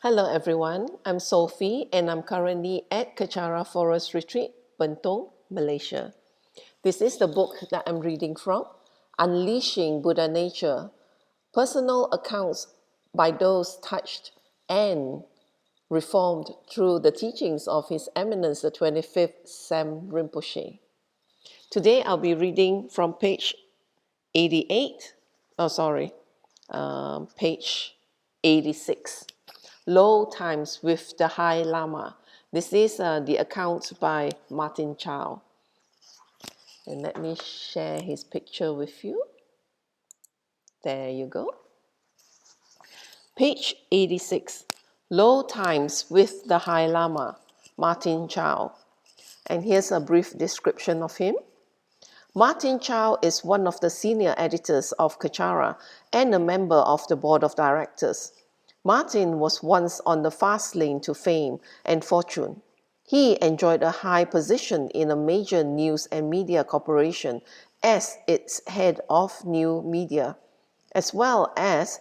Hello everyone, I'm Sophie and I'm currently at Kechara Forest Retreat, Bentong, Malaysia. This is the book that I'm reading from, Unleashing Buddhanature, Personal Accounts by Those Touched and Reformed through the teachings of His Eminence the 25th Sam Rinpoche. Today I'll be reading from page 88, page 86. Low Times with the High Lama. This is the account by Martin Chow. And let me share his picture with you. There you go. Page 86. Low Times with the High Lama, Martin Chow. And here's a brief description of him. Martin Chow is one of the senior editors of Kechara and a member of the board of directors. Martin was once on the fast lane to fame and fortune. He enjoyed a high position in a major news and media corporation as its head of new media, as well as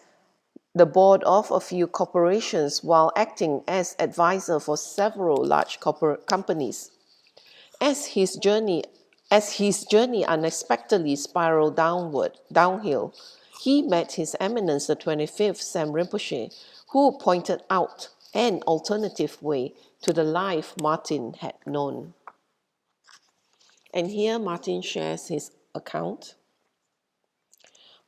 the board of a few corporations while acting as advisor for several large companies. As his journey unexpectedly spiraled downhill, he met His Eminence the 25th Sam Rinpoche, who pointed out an alternative way to the life Martin had known. And here Martin shares his account.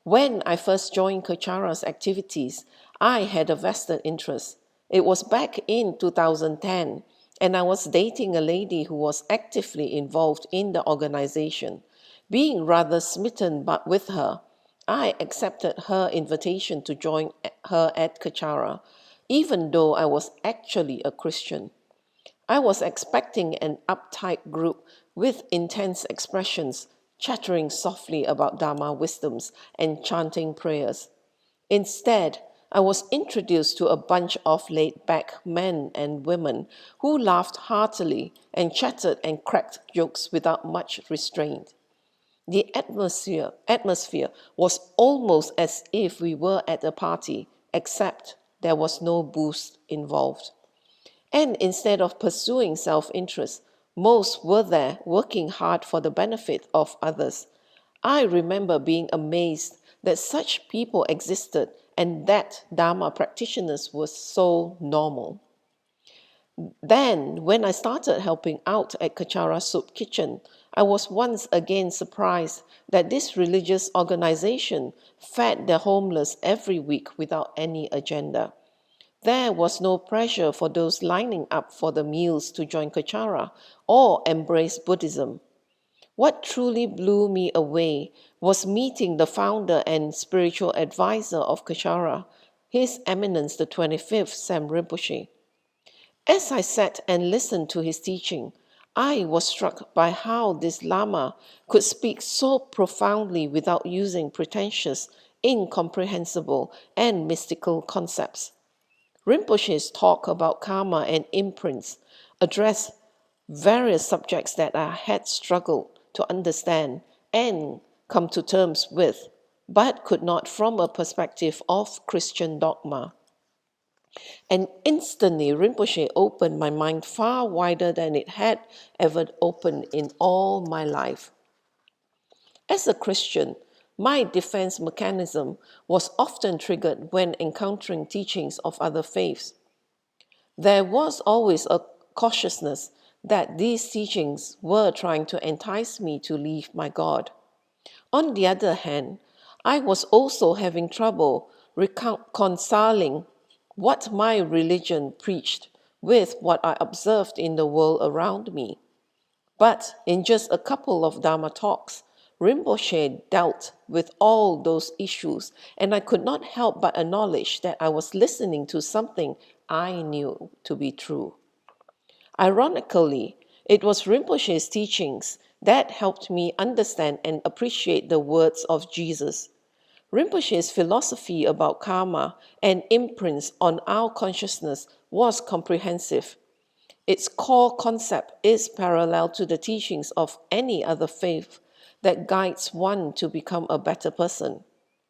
When I first joined Kechara's activities, I had a vested interest. It was back in 2010, and I was dating a lady who was actively involved in the organization. Being rather smitten with her, I accepted her invitation to join her at Kechara, even though I was actually a Christian. I was expecting an uptight group with intense expressions, chattering softly about Dharma wisdoms and chanting prayers. Instead, I was introduced to a bunch of laid-back men and women who laughed heartily and chatted and cracked jokes without much restraint. The atmosphere was almost as if we were at a party, except there was no booze involved. And instead of pursuing self-interest, most were there working hard for the benefit of others. I remember being amazed that such people existed and that Dharma practitioners were so normal. Then, when I started helping out at Kechara Soup Kitchen, I was once again surprised that this religious organization fed the homeless every week without any agenda. There was no pressure for those lining up for the meals to join Kechara or embrace Buddhism. What truly blew me away was meeting the founder and spiritual advisor of Kechara, His Eminence the 25th Sam Rinpoche. As I sat and listened to his teaching, I was struck by how this Lama could speak so profoundly without using pretentious, incomprehensible, and mystical concepts. Rinpoche's talk about karma and imprints addressed various subjects that I had struggled to understand and come to terms with, but could not from a perspective of Christian dogma. And instantly, Rinpoche opened my mind far wider than it had ever opened in all my life. As a Christian, my defense mechanism was often triggered when encountering teachings of other faiths. There was always a cautiousness that these teachings were trying to entice me to leave my God. On the other hand, I was also having trouble reconciling what my religion preached with what I observed in the world around me. But in just a couple of Dharma talks, Rinpoche dealt with all those issues, and I could not help but acknowledge that I was listening to something I knew to be true. Ironically, it was Rinpoche's teachings that helped me understand and appreciate the words of Jesus. Rinpoche's philosophy about karma and imprints on our consciousness was comprehensive. Its core concept is parallel to the teachings of any other faith that guides one to become a better person.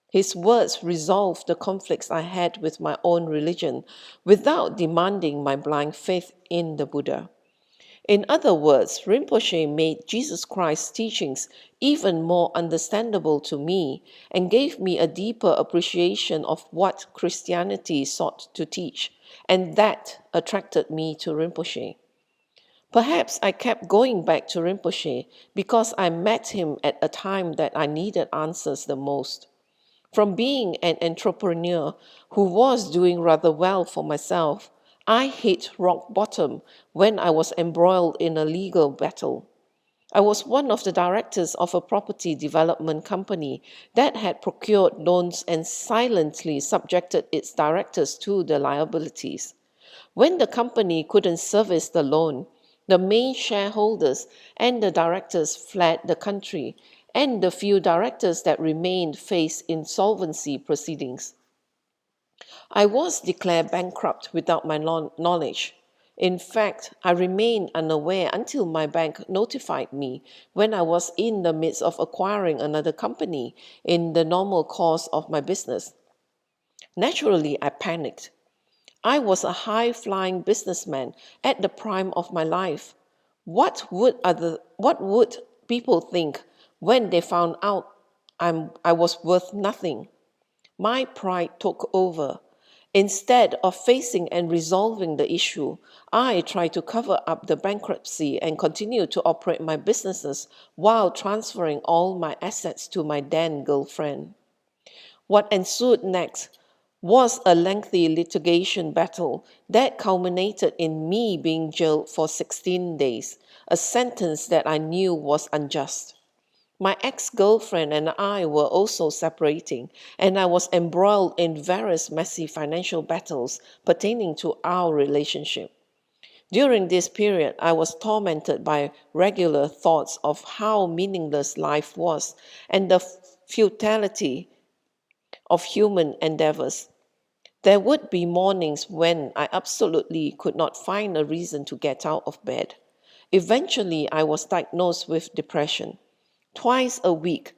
His words resolved the conflicts I had with my own religion without demanding my blind faith in the Buddha. In other words, Rinpoche made Jesus Christ's teachings even more understandable to me and gave me a deeper appreciation of what Christianity sought to teach, and that attracted me to Rinpoche. Perhaps I kept going back to Rinpoche because I met him at a time that I needed answers the most. From being an entrepreneur who was doing rather well for myself, I hit rock bottom when I was embroiled in a legal battle. I was one of the directors of a property development company that had procured loans and silently subjected its directors to the liabilities. When the company couldn't service the loan, the main shareholders and the directors fled the country, and the few directors that remained faced insolvency proceedings. I was declared bankrupt without my knowledge. In fact, I remained unaware until my bank notified me when I was in the midst of acquiring another company in the normal course of my business. Naturally, I panicked. I was a high-flying businessman at the prime of my life. What would people think when they found out I was worth nothing? My pride took over. Instead of facing and resolving the issue, I tried to cover up the bankruptcy and continue to operate my businesses while transferring all my assets to my then girlfriend. What ensued next was a lengthy litigation battle that culminated in me being jailed for 16 days, a sentence that I knew was unjust. My ex-girlfriend and I were also separating, and I was embroiled in various messy financial battles pertaining to our relationship. During this period, I was tormented by regular thoughts of how meaningless life was and the futility of human endeavors. There would be mornings when I absolutely could not find a reason to get out of bed. Eventually, I was diagnosed with depression. Twice a week,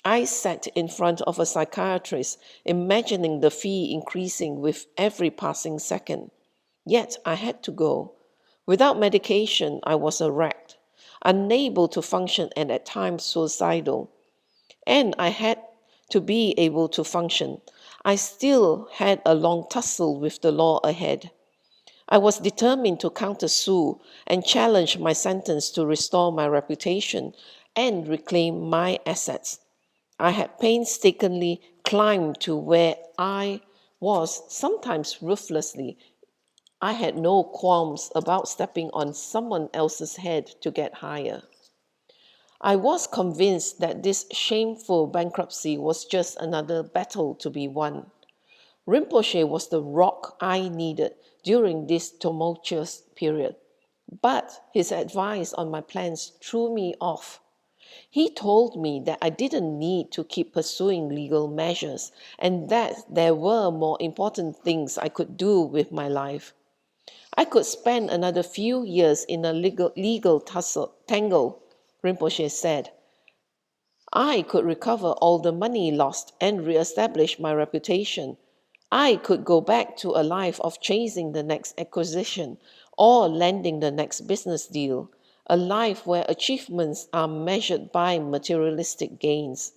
I sat in front of a psychiatrist, imagining the fee increasing with every passing second. Yet I had to go. Without medication, I was a wreck, unable to function and at times suicidal. And I had to be able to function. I still had a long tussle with the law ahead. I was determined to countersue and challenge my sentence to restore my reputation and reclaim my assets. I had painstakingly climbed to where I was, sometimes ruthlessly. I had no qualms about stepping on someone else's head to get higher. I was convinced that this shameful bankruptcy was just another battle to be won. Rinpoche was the rock I needed during this tumultuous period. But his advice on my plans threw me off. He told me that I didn't need to keep pursuing legal measures and that there were more important things I could do with my life. I could spend another few years in a legal tangle, Rinpoche said. I could recover all the money lost and re-establish my reputation. I could go back to a life of chasing the next acquisition or landing the next business deal, a life where achievements are measured by materialistic gains.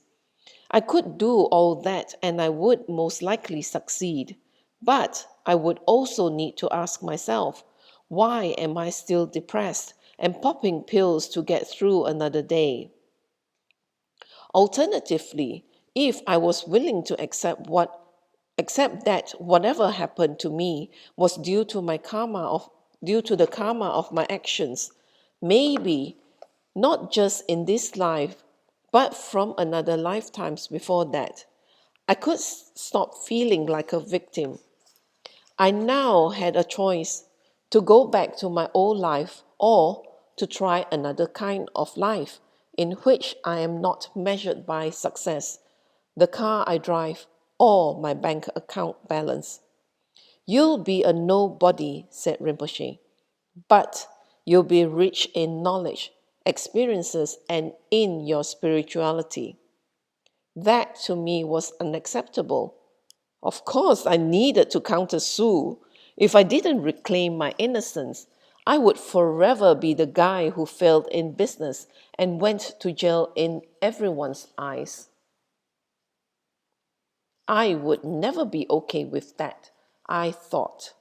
I could do all that and I would most likely succeed. But I would also need to ask myself, why am I still depressed and popping pills to get through another day? Alternatively, if I was willing to accept that whatever happened to me was due to the karma of my actions, maybe not just in this life, but from another lifetimes before that, I could stop feeling like a victim. I now had a choice to go back to my old life or to try another kind of life in which I am not measured by success, the car I drive, or my bank account balance. You'll be a nobody, said Rinpoche, but you'll be rich in knowledge, experiences, and in your spirituality. That to me was unacceptable. Of course, I needed to countersue. If I didn't reclaim my innocence, I would forever be the guy who failed in business and went to jail in everyone's eyes. I would never be okay with that, I thought.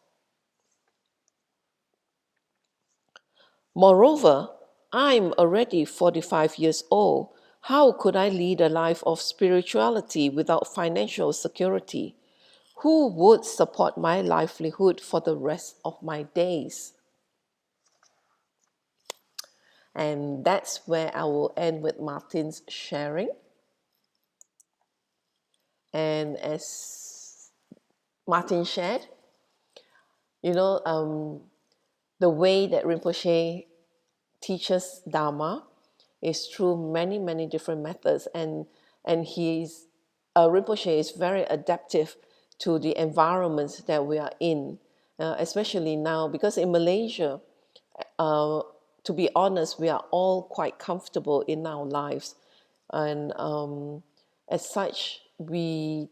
Moreover, I'm already 45 years old. How could I lead a life of spirituality without financial security? Who would support my livelihood for the rest of my days? And that's where I will end with Martin's sharing. And as Martin shared, you know, the way that Rinpoche teaches Dharma is through many, many different methods. And Rinpoche is very adaptive to the environment that we are in, especially now, because in Malaysia, uh, to be honest, we are all quite comfortable in our lives. And as such, we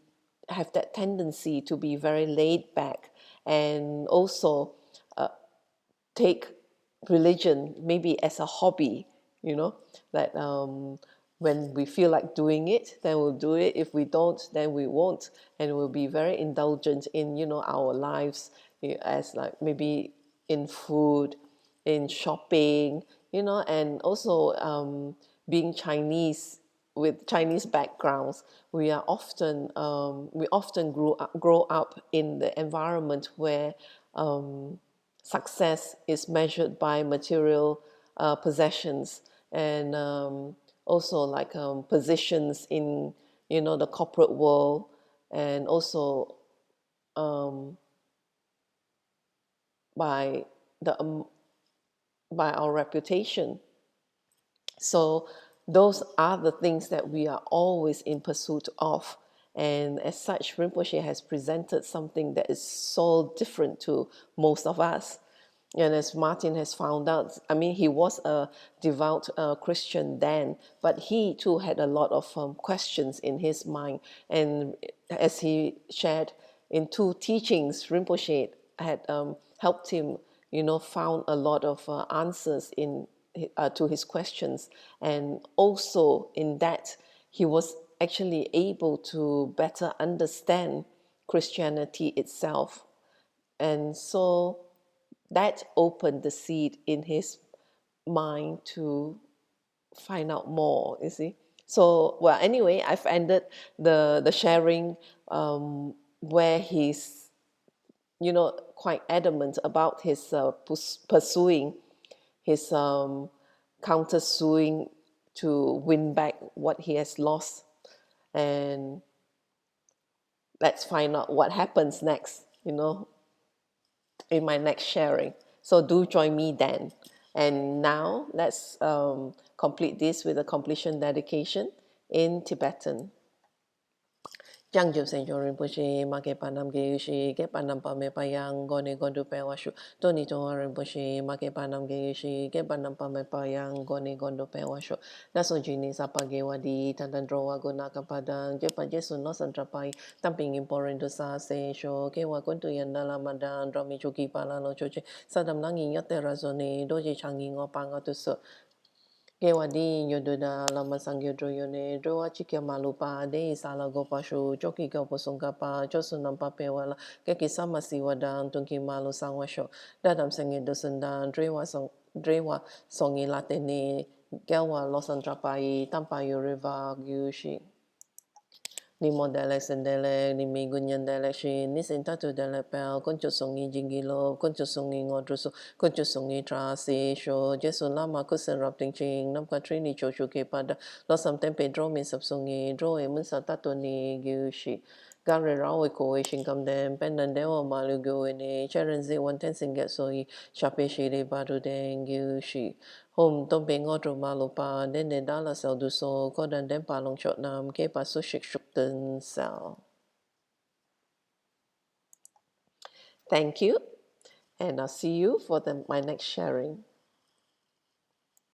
have that tendency to be very laid back and also take religion maybe as a hobby, you know, that when we feel like doing it, then we'll do it. If we don't, then we won't. And we'll be very indulgent in, our lives, as like maybe in food, in shopping, and also being Chinese with Chinese backgrounds, we often grow up in the environment where success is measured by material possessions and also like positions in the corporate world, and also um, by the by our reputation. So those are the things that we are always in pursuit of. And as such, Rinpoche has presented something that is so different to most of us. And as Martin has found out, I mean, he was a devout Christian then, but he too had a lot of questions in his mind. And as he shared in two teachings, Rinpoche had helped him, found a lot of answers to his questions. And also in that, he was actually able to better understand Christianity itself. And so that opened the seed in his mind to find out more, you see. So, well, anyway, I've ended the sharing where he's, quite adamant about his pursuing his countersuing to win back what he has lost. And let's find out what happens next, in my next sharing. So do join me then. And now let's complete this with a completion dedication in Tibetan. Yang Jum Sen Jorin Poshi, Make Panam Gayushi, Get Panam Pame Payang, Goni Gondu Pewashu, Tony Torin Poshi, Make Panam Gayushi, Get Panam Pame Payang, Goni Gondu Pewashu, Naso Jini Sapagewadi, Tantandroa Gunaka Padang, Jepa Jesu no Santrapai, Tamping Imporin to Sa Se Sho, Kewa Kuntu Yandala Madan, Drami Chuki Palano Choche, Sadam Nangi Yote Razone, Doji Changi Ngopanga to So. Gewadi yododa lama sangyo droyone droa chikia malupa de isala gopashu joki goposungapa josunampa pewala keki samasi wadan tunki malu sangwasho dadam sengi dosundan drewa songi latene gelwa losantrapai tampayo riva gyushi ni modele sendele ni migunyan dele shi ni sintatu dele pel koncho songi jingilo koncho songi ngodruso koncho songi trasi sho jesu lama kusen rapting ching nam katrini chochu ke pada losam tempe dro min sap songi dro e mun sa tato ni gyushi gare rawe ko e shinkam dem pendan dewa malu go ne cheren zi wanten singet soi shape shi de badu den gyushi Home don't be ngodro malupa, then the dollar sell do so, go dan den palong shot nam, ke pa so shik shuk den sell. Thank you, and I'll see you for my next sharing.